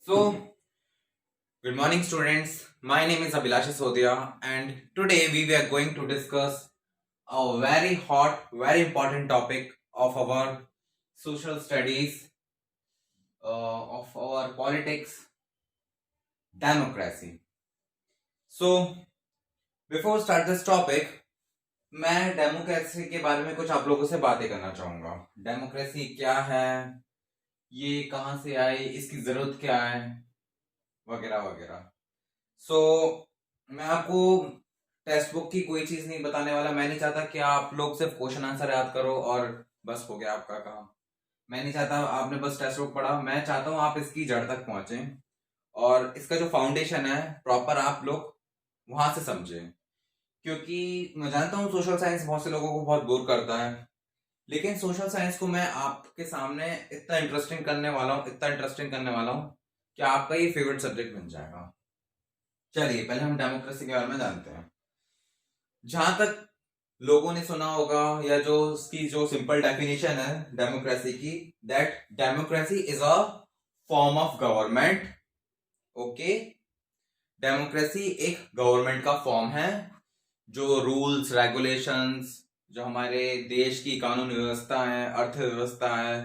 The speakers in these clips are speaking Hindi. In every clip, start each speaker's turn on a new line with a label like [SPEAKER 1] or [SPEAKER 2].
[SPEAKER 1] So, good morning, students. My name is Abhilash Sodia, and today we are going to discuss a very hot, very important topic of our social studies, of our politics, democracy. So, before start this topic, मैं डेमोक्रेसी के बारे में कुछ आप लोगों से बातें करना चाहूंगा। डेमोक्रेसी क्या है, ये कहाँ से आई, इसकी जरूरत क्या है, वगैरह वगैरह। सो मैं आपको टेक्स्ट बुक की कोई चीज नहीं बताने वाला। मैं नहीं चाहता कि आप लोग सिर्फ क्वेश्चन आंसर याद करो और बस हो गया आपका काम। मैं नहीं चाहता आपने बस टेक्स्ट बुक पढ़ा। मैं चाहता हूँ आप इसकी जड़ तक पहुंचे और इसका जो फाउंडेशन है प्रॉपर आप लोग वहां से समझें। क्योंकि मैं जानता हूँ सोशल साइंस बहुत से लोगों को बहुत बोर करता है, लेकिन सोशल साइंस को मैं आपके सामने इतना इंटरेस्टिंग करने वाला हूँ कि आपका ये फेवरेट सब्जेक्ट बन जाएगा। चलिए पहले हम डेमोक्रेसी के बारे में जानते हैं। जहां तक लोगों ने सुना होगा या जो उसकी जो सिंपल डेफिनेशन है डेमोक्रेसी की, that democracy is a form of government. Okay, democracy एक गवर्नमेंट का फॉर्म है जो रूल्स रेगुलेशंस, जो हमारे देश की कानून व्यवस्था है, अर्थव्यवस्था है,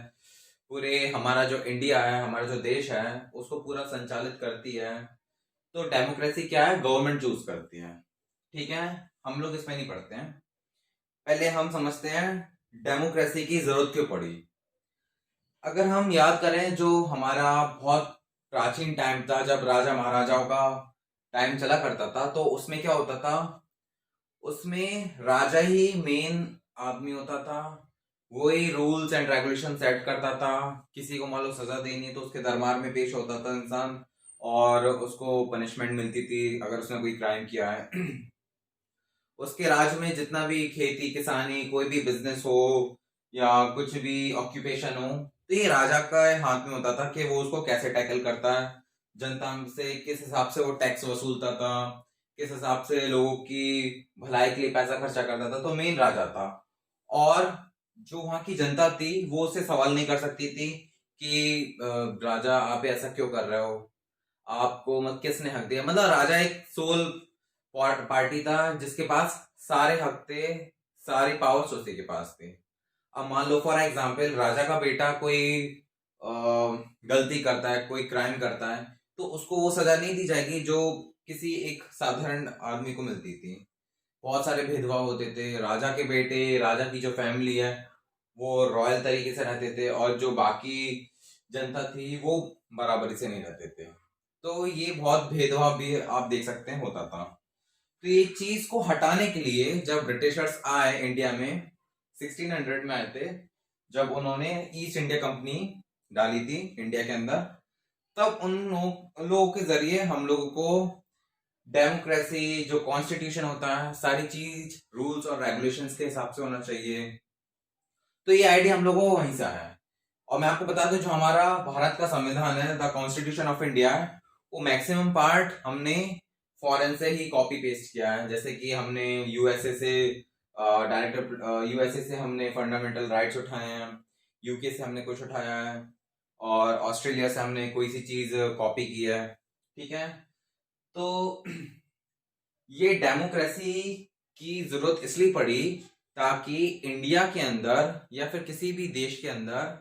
[SPEAKER 1] पूरे हमारा जो इंडिया है, हमारा जो देश है, उसको पूरा संचालित करती है। तो डेमोक्रेसी क्या है, गवर्नमेंट चूज करती है। ठीक है, हम लोग इसमें नहीं पढ़ते हैं। पहले हम समझते हैं डेमोक्रेसी की जरूरत क्यों पड़ी। अगर हम याद करें जो हमारा बहुत प्राचीन टाइम था, जब राजा महाराजाओं का टाइम चला करता था, तो उसमें क्या होता था, उसमें राजा ही मेन आदमी होता था। वही रूल्स एंड रेगुलेशन सेट करता था। किसी को मान लो सजा देनी है तो उसके दरबार में पेश होता था इंसान, और उसको पनिशमेंट मिलती थी अगर उसने कोई क्राइम किया है। उसके राज्य में जितना भी खेती किसानी कोई भी बिजनेस हो या कुछ भी ऑक्यूपेशन हो, तो ये राजा का हाथ में होता था कि वो उसको कैसे टैकल करता है, जनता से किस हिसाब से वो टैक्स वसूलता था, किस हिसाब से लोगों की भलाई के लिए पैसा खर्चा करता था। तो मेन राजा था। और जो वहां की जनता थी वो उससे सवाल नहीं कर सकती थी कि राजा आप ऐसा क्यों कर रहे हो, आपको मत किसने हक दिया। मतलब राजा एक सोल पार्टी था जिसके पास सारे हक थे, सारी पावर्स उसी के पास थे। अब मान लो फॉर एग्जाम्पल राजा का बेटा कोई गलती करता है, कोई क्राइम करता है, तो उसको वो सजा नहीं दी जाएगी जो किसी एक साधारण आदमी को मिलती थी। बहुत सारे भेदभाव होते थे। राजा के बेटे, राजा की जो फैमिली है, वो रॉयल तरीके से रहते थे और जो बाकी जनता थी वो बराबरी से नहीं रहते थे। तो ये बहुत भेदभाव भी आप देख सकते हैं होता था। तो ये चीज को हटाने के लिए जब ब्रिटिशर्स आए इंडिया में, 1600 में आए थे, जब उन्होंने ईस्ट इंडिया कंपनी डाली थी इंडिया के अंदर, तब उन लोगों के जरिए हम लोगों को डेमोक्रेसी, जो कॉन्स्टिट्यूशन होता है, सारी चीज रूल्स और रेगुलेशंस के हिसाब से होना चाहिए। तो ये आइडिया हम लोगों को वहीं से आया है। और मैं आपको बता दूं जो हमारा भारत का संविधान है, द कॉन्स्टिट्यूशन ऑफ इंडिया, वो मैक्सिमम पार्ट हमने फॉरेन से ही कॉपी पेस्ट किया है। जैसे कि हमने यूएसए से डायरेक्ट यूएसए से हमने फंडामेंटल राइट्स उठाए हैं, यूके से हमने कुछ उठाया है, और ऑस्ट्रेलिया से हमने कोई सी चीज कॉपी की है। ठीक है, तो ये डेमोक्रेसी की जरूरत इसलिए पड़ी ताकि इंडिया के अंदर या फिर किसी भी देश के अंदर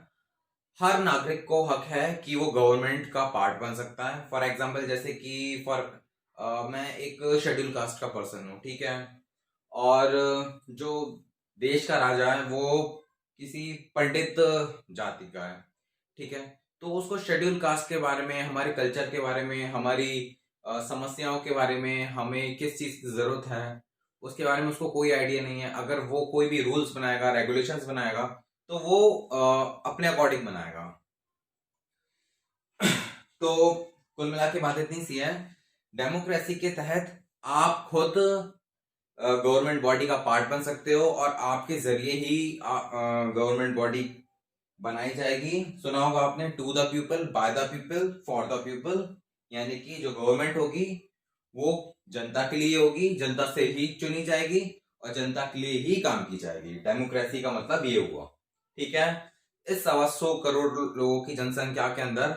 [SPEAKER 1] हर नागरिक को हक है कि वो गवर्नमेंट का पार्ट बन सकता है। फॉर एग्जाम्पल जैसे कि मैं एक शेड्यूल कास्ट का पर्सन हूँ, ठीक है, और जो देश का राजा है वो किसी पंडित जाति का है, ठीक है। तो उसको शेड्यूल कास्ट के बारे में, हमारे कल्चर के बारे में, हमारी समस्याओं के बारे में, हमें किस चीज की जरूरत है, उसके बारे में उसको कोई आइडिया नहीं है। अगर वो कोई भी रूल्स बनाएगा, रेगुलेशंस बनाएगा, तो वो अपने अकॉर्डिंग बनाएगा। तो कुल मिला के बात इतनी सी है, डेमोक्रेसी के तहत आप खुद गवर्नमेंट बॉडी का पार्ट बन सकते हो और आपके जरिए ही गवर्नमेंट बॉडी बनाई जाएगी। सुना होगा आपने, to the people, by the people, for the people. यानी कि जो गवर्नमेंट होगी वो जनता के लिए होगी, जनता से ही चुनी जाएगी और जनता के लिए ही काम की जाएगी। डेमोक्रेसी का मतलब ये हुआ। ठीक है, इस 125 करोड़ लोगों की जनसंख्या के अंदर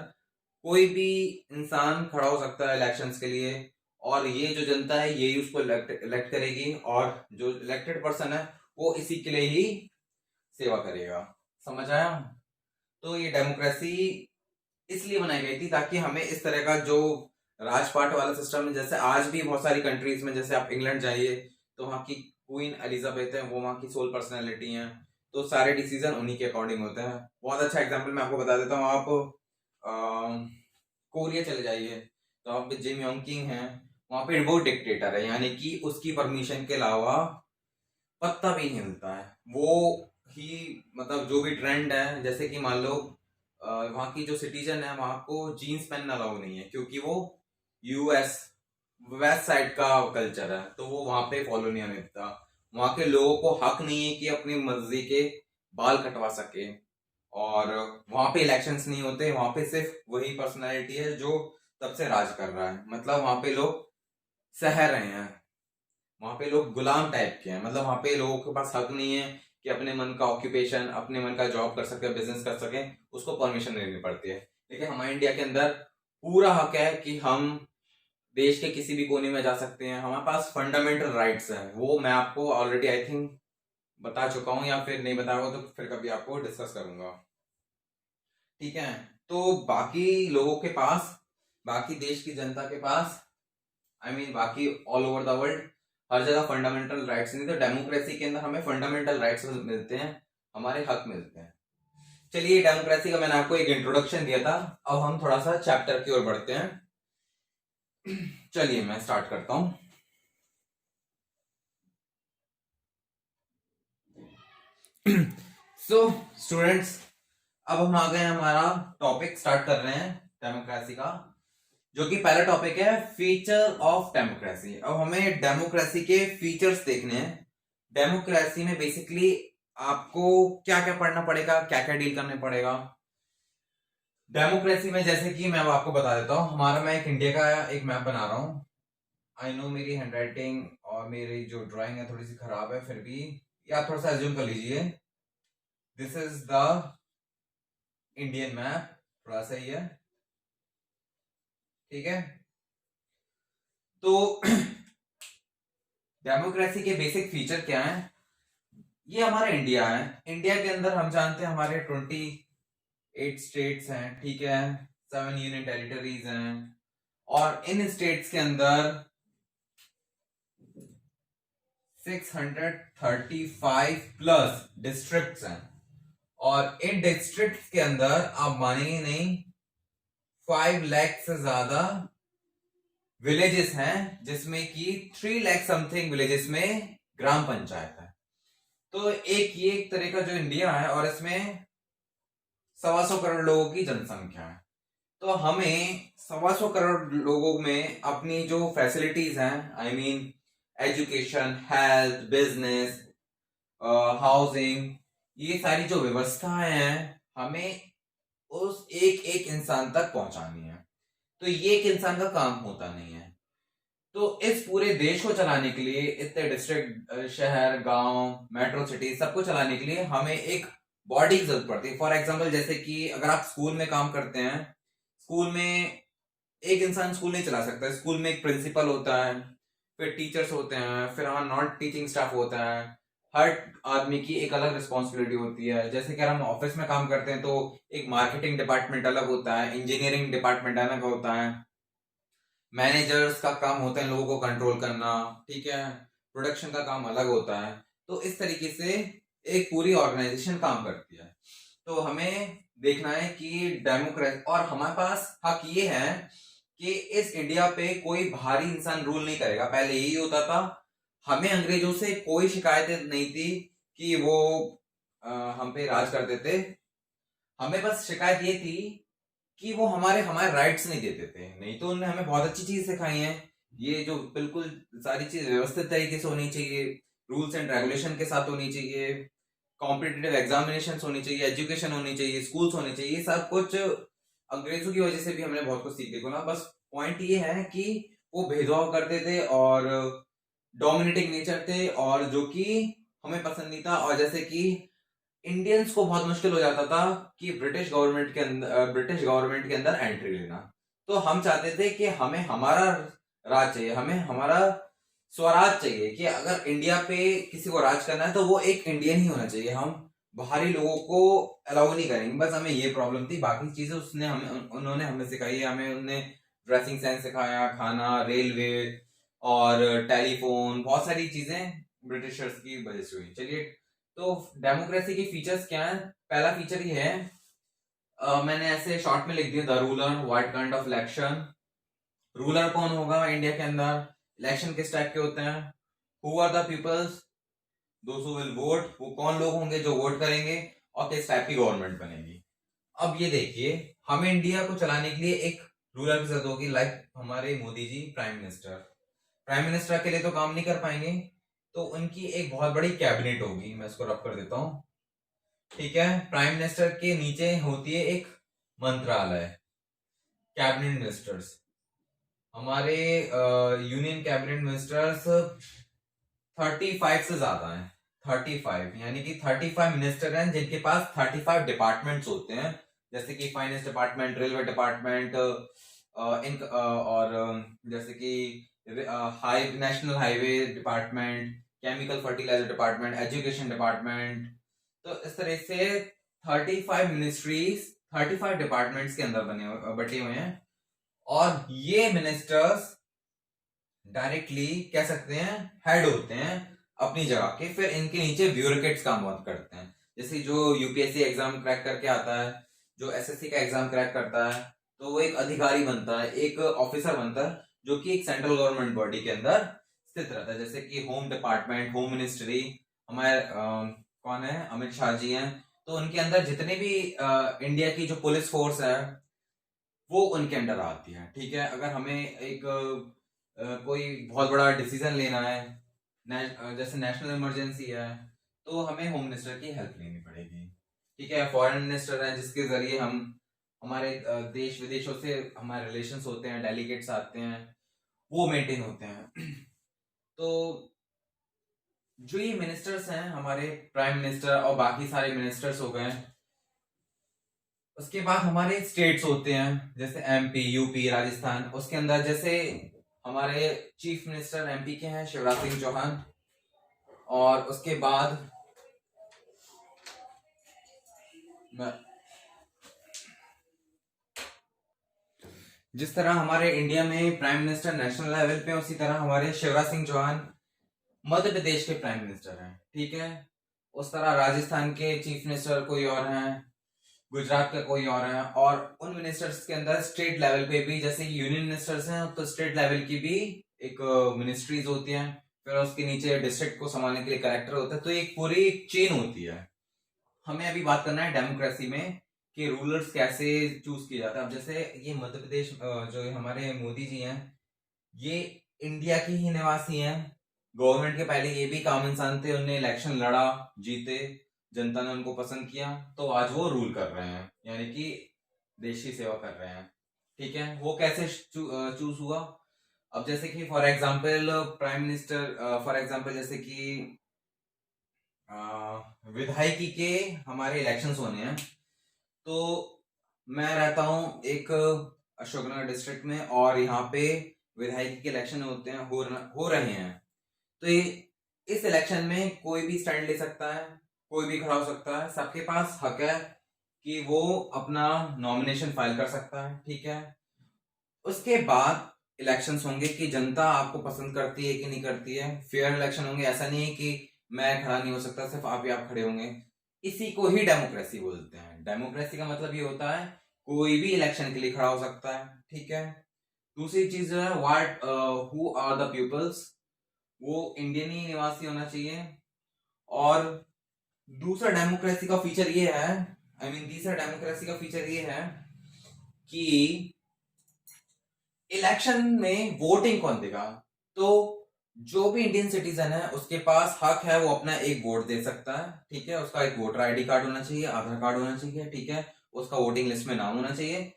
[SPEAKER 1] कोई भी इंसान खड़ा हो सकता है इलेक्शंस के लिए, और ये जो जनता है यही उसको इलेक्ट करेगी, और जो इलेक्टेड पर्सन है वो इसी के लिए ही सेवा करेगा। समझ आया? तो ये डेमोक्रेसी इसलिए बनाई गई थी ताकि हमें इस तरह का जो राजपाट वाला सिस्टम है, जैसे आज भी बहुत सारी कंट्रीज में, जैसे आप इंग्लैंड जाइए तो वहाँ की क्वीन एलिजाबेथ है, वो वहाँ की सोल पर्सनैलिटी हैं, तो सारे डिसीजन उन्हीं के अकॉर्डिंग होते हैं। बहुत अच्छा एग्जाम्पल मैं आपको बता देता हूँ। आप कोरिया चले जाइए तो आप जिम योंग किंग हैं, वहां पे वो डिक्टेटर है, यानी कि उसकी परमिशन के अलावा पत्ता भी नहीं हिलता है। वो ही मतलब जो भी ट्रेंड है, जैसे कि मान लो वहाँ की जो सिटीजन है वहां को जीन्स पहनना अलाउ नहीं है, क्योंकि वो यूएस वेस्ट साइड का कल्चर है, तो वो वहां पे फॉलो नहीं होने देता। वहां के लोगों को हक नहीं है कि अपनी मर्जी के बाल कटवा सके, और वहां पे इलेक्शंस नहीं होते, वहां पे सिर्फ वही पर्सनालिटी है जो तब से राज कर रहा है। मतलब वहां पे लोग सह रहे हैं, वहां पे लोग गुलाम टाइप के हैं, मतलब वहां पे लोगों के पास हक नहीं है कि अपने मन का ऑक्यूपेशन, अपने मन का जॉब कर सके, बिजनेस कर सके, उसको परमिशन लेनी पड़ती है। लेकिन हमारे इंडिया के अंदर पूरा हक है कि हम देश के किसी भी कोने में जा सकते हैं, हमारे पास फंडामेंटल राइट्स हैं। वो मैं आपको ऑलरेडी आई थिंक बता चुका हूं, या फिर नहीं बताया तो फिर कभी आपको डिस्कस करूंगा। ठीक है? तो बाकी लोगों के पास, बाकी देश की जनता के पास, आई मीन बाकी ऑल ओवर द वर्ल्ड हर जगह फंडामेंटल राइट्स नहीं, तो डेमोक्रेसी के अंदर हमें फंडामेंटल राइट्स मिलते हैं, हमारे हक मिलते हैं। चलिए, डेमोक्रेसी का मैंने आपको एक इंट्रोडक्शन दिया था, अब हम थोड़ा सा चैप्टर की ओर बढ़ते हैं। चलिए मैं स्टार्ट करता हूं। सो स्टूडेंट्स, अब हम आ गए, हमारा टॉपिक स्टार्ट कर रहे हैं डेमोक्रेसी का, जो कि पहला टॉपिक है फीचर ऑफ डेमोक्रेसी। अब हमें डेमोक्रेसी के फीचर्स देखने हैं। डेमोक्रेसी में बेसिकली आपको क्या क्या पढ़ना पड़ेगा, क्या क्या डील करने पड़ेगा डेमोक्रेसी में। जैसे कि मैं अब आपको बता देता हूँ, हमारा मैं एक इंडिया का एक मैप बना रहा हूँ। आई नो मेरी हैंडराइटिंग और मेरी जो ड्राइंग है थोड़ी सी खराब है, फिर भी ये आप थोड़ा सा एज्यूम कर लीजिए। This is the Indian map, थोड़ा सा ही है, ठीक है? तो डेमोक्रेसी के बेसिक फीचर क्या हैं? ये हमारा इंडिया है। इंडिया के अंदर हम जानते हैं हमारे 28 स्टेट्स हैं, ठीक है? 7 यूनियन टेरिटरीज हैं, और इन स्टेट्स के अंदर 635 प्लस डिस्ट्रिक्ट्स हैं, और इन डिस्ट्रिक्ट्स के अंदर आप मानेंगे नहीं 5 लाख से ज्यादा विलेजेस हैं, जिसमें कि 3 लाख समथिंग विलेजेस में ग्राम पंचायत है। तो एक तरह का जो इंडिया है, और इसमें 125 करोड़ लोगों की जनसंख्या है। तो हमें 125 करोड़ लोगों में अपनी जो फैसिलिटीज हैं, I mean education, health, business, housing, ये सारी जो व्यवस्थाएं हैं, हमें उस एक एक इंसान तक पहुंचानी है। तो ये एक इंसान का काम होता नहीं है। तो इस पूरे देश को चलाने के लिए, इतने डिस्ट्रिक्ट, शहर, गांव, मेट्रो सिटी, सबको चलाने के लिए हमें एक बॉडी की जरूरत पड़ती है। फॉर एग्जांपल, जैसे कि अगर आप स्कूल में काम करते हैं, स्कूल में एक इंसान स्कूल नहीं चला सकता। स्कूल में एक प्रिंसिपल होता है, फिर टीचर्स होते हैं, फिर हमारा नॉन टीचिंग स्टाफ होता है। हर आदमी की एक अलग रिस्पॉन्सिबिलिटी होती है। जैसे कि हम ऑफिस में काम करते हैं तो एक मार्केटिंग डिपार्टमेंट अलग होता है, इंजीनियरिंग डिपार्टमेंट अलग होता है, मैनेजर्स का काम होता है लोगों को कंट्रोल करना, ठीक है? प्रोडक्शन का काम अलग होता है। तो इस तरीके से एक पूरी ऑर्गेनाइजेशन काम करती है। तो हमें देखना है कि डेमोक्रेसी, और हमारे पास हक ये है कि इस इंडिया पे कोई बाहरी इंसान रूल नहीं करेगा। पहले यही होता था, हमें अंग्रेजों से कोई शिकायतें नहीं थी कि वो हम पे राज करते थे। हमें बस शिकायत ये थी कि वो हमारे हमारे राइट्स नहीं देते थे। नहीं तो उन्होंने हमें बहुत अच्छी चीज सिखाई है, ये जो बिल्कुल सारी चीज व्यवस्थित तरीके से होनी चाहिए, रूल्स एंड रेगुलेशन के साथ होनी चाहिए, कॉम्पिटिटिव एग्जामिनेशन होनी चाहिए, एजुकेशन होनी चाहिए, स्कूल्स होने चाहिए। ये सब कुछ अंग्रेजों की वजह से भी हमने बहुत कुछ सीखे को ना। बस पॉइंट ये है कि वो भेदभाव करते थे और डोमिनेटिंग नेचर थे, और जो कि हमें पसंद नहीं था। और जैसे कि इंडियंस को बहुत मुश्किल हो जाता था कि ब्रिटिश गवर्नमेंट के अंदर एंट्री लेना। तो हम चाहते थे कि हमें हमारा राज चाहिए, हमें हमारा स्वराज चाहिए, कि अगर इंडिया पे किसी को राज करना है तो वो एक इंडियन ही होना चाहिए, हम बाहरी लोगों को अलाउ नहीं करेंगे। बस हमें ये प्रॉब्लम थी, बाकी चीजें उसने हमें उन्होंने हमें सिखाई है। हमें उन्होंने ड्रेसिंग सेंस सिखाया, खाना, रेलवे और टेलीफोन, बहुत सारी चीजें ब्रिटिशर्स की वजह से हुई। चलिए, तो डेमोक्रेसी के फीचर्स क्या है? पहला फीचर ये है, मैंने ऐसे शॉर्ट में लिख दिया, the ruler, what kind of election. Ruler कौन होगा इंडिया के अंदर, इलेक्शन किस टाइप के होते हैं, who are the peoples, those who will vote, वो कौन लोग होंगे जो वोट करेंगे, और किस टाइप की गवर्नमेंट बनेगी। अब ये देखिए, हमें इंडिया को चलाने के लिए एक रूलर की जरूरत होगी, लाइक हमारे Modi ji prime minister. Prime minister अकेले तो काम नहीं कर पाएंगे, तो उनकी एक बहुत बड़ी कैबिनेट होगी। मैं इसको रब कर देता हूं, ठीक है। प्राइम मिनिस्टर के नीचे होती है एक मंत्रालय, कैबिनेट मिनिस्टर्स। हमारे यूनियन कैबिनेट मिनिस्टर्स 35 से ज्यादा हैं, 35, यानी कि 35 मिनिस्टर हैं जिनके पास 35 डिपार्टमेंट्स होते हैं, जैसे कि फाइनेंस डिपार्टमेंट, रेलवे डिपार्टमेंट, और जैसे कि national highway department, chemical fertilizer department, education department. तो इस तरह से 35 मिनिस्ट्रीज 35 डिपार्टमेंट्स के अंदर बटे हुए हैं। और ये मिनिस्टर्स डायरेक्टली कह सकते हैं हेड होते हैं अपनी जगह के, फिर इनके नीचे ब्यूरोक्रेट्स काम बहुत करते हैं। जैसे जो यूपीएससी एग्जाम क्रैक करके आता है, जो एसएससी का एग्जाम क्रैक करता है, तो वो एक अधिकारी बनता है, एक ऑफिसर बनता है, जो कि एक सेंट्रल गवर्नमेंट बॉडी के अंदर स्थित रहता है। जैसे कि होम डिपार्टमेंट, होम मिनिस्ट्री, हमारे कौन है, अमित शाह जी हैं, तो उनके अंदर जितने भी इंडिया की जो पुलिस फोर्स है वो उनके अंडर आती है, ठीक है। अगर हमें एक कोई बहुत बड़ा डिसीजन लेना है, जैसे नेशनल इमरजेंसी है, तो हमें होम मिनिस्टर की हेल्प लेनी पड़ेगी, ठीक है। फॉरेन मिनिस्टर है जिसके जरिए हम हमारे देश विदेशों से हमारे रिलेशंस होते हैं, डेलीगेट्स आते हैं, वो मेंटेन होते हैं। तो जो ये मिनिस्टर्स हैं, हमारे प्राइम मिनिस्टर और बाकी सारे मिनिस्टर्स हो गए, उसके बाद हमारे स्टेट्स होते हैं, जैसे एमपी, यूपी, राजस्थान। उसके अंदर जैसे हमारे चीफ मिनिस्टर एमपी के हैं शिवराज सिंह चौहान, और उसके बाद जिस तरह हमारे इंडिया में प्राइम मिनिस्टर नेशनल लेवल पे, उसी तरह हमारे शिवराज सिंह चौहान मध्य प्रदेश के प्राइम मिनिस्टर हैं, ठीक है। उस तरह राजस्थान के चीफ मिनिस्टर कोई और हैं, गुजरात का कोई और है, और उन मिनिस्टर्स के अंदर स्टेट लेवल पे भी, जैसे यूनियन मिनिस्टर्स हैं, तो स्टेट लेवल की भी एक मिनिस्ट्रीज होती हैं, फिर उसके नीचे डिस्ट्रिक्ट को संभालने के लिए कलेक्टर होता है, तो एक पूरी चेन होती है। हमें अभी बात करना है डेमोक्रेसी में कि रूलर्स कैसे चूज किए जाते हैं। अब जैसे ये मध्य प्रदेश, जो हमारे मोदी जी हैं, ये इंडिया के ही निवासी हैं। गवर्नमेंट के पहले ये भी काम इंसान थे, उन्होंने इलेक्शन लड़ा, जीते, जनता ने उनको पसंद किया, तो आज वो रूल कर रहे हैं, यानी कि देश की सेवा कर रहे हैं, ठीक है। वो कैसे चूज हुआ? अब जैसे कि for example prime minister, for example जैसे कि विधायकी के हमारे इलेक्शंस होने हैं, तो मैं रहता हूं एक अशोकनगर डिस्ट्रिक्ट में, और यहाँ पे विधायकी के इलेक्शन होते हैं, हो रहे हैं। तो इस इलेक्शन में कोई भी स्टैंड ले सकता है, कोई भी खड़ा हो सकता है, सबके पास हक है कि वो अपना नॉमिनेशन फाइल कर सकता है, ठीक है। उसके बाद इलेक्शंस होंगे कि जनता आपको पसंद करती है कि नहीं करती है, फेयर इलेक्शन होंगे। ऐसा नहीं है कि मैं खड़ा नहीं हो सकता, सिर्फ आप ही आप खड़े होंगे। इसी को ही डेमोक्रेसी बोलते हैं। डेमोक्रेसी का मतलब ये होता है कोई भी इलेक्शन के लिए खड़ा हो सकता है, ठीक है। दूसरी चीज है what who are the peoples, वो इंडियन ही निवासी होना चाहिए। और दूसरा डेमोक्रेसी का फीचर ये है, तीसरा डेमोक्रेसी का फीचर ये है कि इलेक्शन में वोटिंग कौन देगा? तो जो भी इंडियन सिटीजन है उसके पास हक है, वो अपना एक वोट दे सकता है, ठीक है। उसका एक वोटर आईडी कार्ड होना चाहिए, आधार कार्ड होना चाहिए, ठीक है। उसका वोटिंग लिस्ट में नाम होना चाहिए।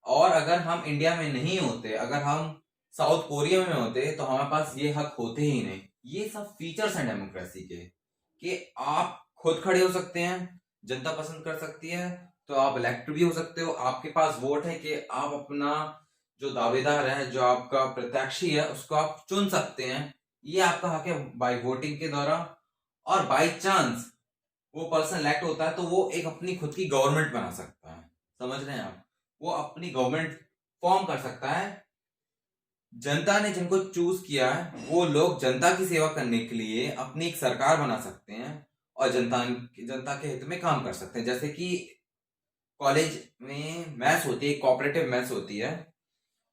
[SPEAKER 1] और अगर हम इंडिया में नहीं होते, अगर हम साउथ कोरिया में होते, तो हमारे पास ये हक होते ही नहीं। ये सब फीचर्स हैं डेमोक्रेसी के, कि आप खुद खड़े हो सकते हैं, जनता पसंद कर सकती है, तो आप इलेक्ट भी हो सकते हो, आपके पास वोट है कि आप अपना जो दावेदार है, जो आपका प्रत्याशी है, उसको आप चुन सकते हैं। ये आपका हक है बाय वोटिंग के द्वारा। और बाय चांस वो पर्सन इलेक्ट होता है तो वो एक अपनी खुद की गवर्नमेंट बना सकता है। समझ रहे हैं आप? वो अपनी गवर्नमेंट फॉर्म कर सकता है। जनता ने जिनको चूज किया है वो लोग जनता की सेवा करने के लिए अपनी एक सरकार बना सकते हैं और जनता के हित में काम कर सकते हैं। जैसे कि कॉलेज में मैथ्स होती है, कोऑपरेटिव मैथ्स होती है,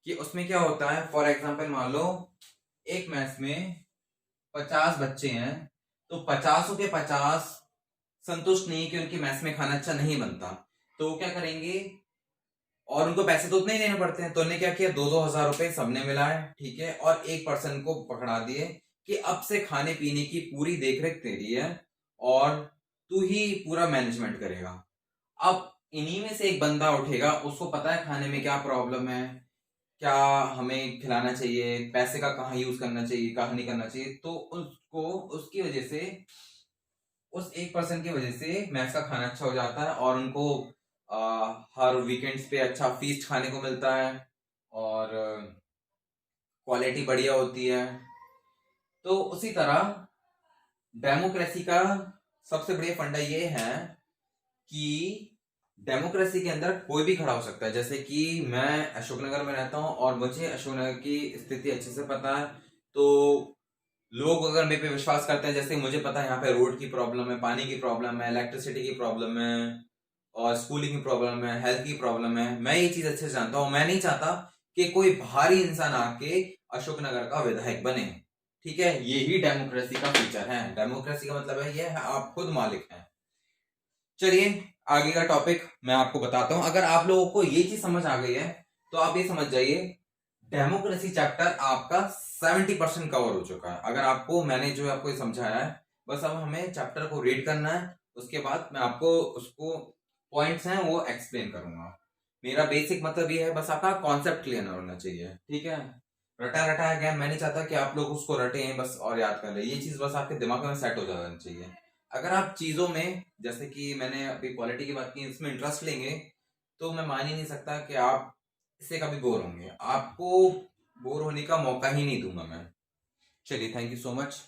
[SPEAKER 1] कि उसमें क्या होता है, फॉर एग्जांपल मान लो एक मैथ्स में 50 बच्चे हैं, तो 50 के 50 संतुष्ट नहीं कि उनकी मैथ्स में खाना अच्छा नहीं बनता, तो वो क्या करेंगे, और उनको पैसे तो उतने ही देने पड़ते हैं, तो उन्होंने क्या किया, 2-2 हजार रुपए सबने मिलाए, ठीक है, और एक पर्सन को पकड़ा दिए कि अब से खाने पीने की पूरी देखरेख तेरी है और तू ही पूरा मैनेजमेंट करेगा। अब इन्हीं में से एक बंदा उठेगा, उसको पता है खाने में क्या प्रॉब्लम है, क्या हमें खिलाना चाहिए, पैसे का कहाँ यूज करना चाहिए, कहाँ नहीं करना चाहिए, तो उसको उसकी वजह से, उस एक पर्सन की वजह से मैथ्स का खाना अच्छा हो जाता है और उनको हर वीकेंड्स पे अच्छा फीस्ट खाने को मिलता है और क्वालिटी बढ़िया होती है। तो उसी तरह डेमोक्रेसी का सबसे बढ़िया फंडा ये है कि डेमोक्रेसी के अंदर कोई भी खड़ा हो सकता है। जैसे कि मैं अशोकनगर में रहता हूँ और मुझे अशोकनगर की स्थिति अच्छे से पता है, तो लोग अगर मेरे पे विश्वास करते हैं, जैसे मुझे पता है यहाँ पे रोड की प्रॉब्लम है, पानी की प्रॉब्लम है, इलेक्ट्रिसिटी की प्रॉब्लम है और स्कूलिंग की प्रॉब्लम है, हेल्थ की प्रॉब्लम है, मैं ये चीज अच्छे से जानता हूँ। मैं नहीं चाहता कि कोई बाहरी इंसान आके अशोकनगर का विधायक बने। ठीक है, यही डेमोक्रेसी का फीचर है। डेमोक्रेसी का मतलब है ये है आप खुद मालिक हैं। चलिए आगे का टॉपिक मैं आपको बताता हूं। अगर आप लोगों को ये चीज समझ आ गई है तो आप ये समझ जाइए डेमोक्रेसी चैप्टर आपका 70% कवर हो चुका है। अगर आपको मैंने जो आपको ये समझाया है, बस अब हमें चैप्टर को रीड करना है, उसके बाद मैं आपको उसको पॉइंट्स हैं वो एक्सप्लेन करूंगा। मेरा बेसिक मतलब ये है, बस आपका कॉन्सेप्ट क्लियर होना चाहिए। ठीक है, रटा रटा ज्ञान मैं नहीं चाहता कि आप लोग उसको रटें बस और याद कर ले। ये चीज बस आपके दिमाग में सेट हो जाना चाहिए। अगर आप चीजों में, जैसे कि मैंने अभी पॉलिटी की बात की, इसमें इंटरेस्ट लेंगे तो मैं मान ही नहीं सकता कि आप इससे कभी बोर होंगे। आपको बोर होने का मौका ही नहीं दूंगा मैं। चलिए, थैंक यू सो मच।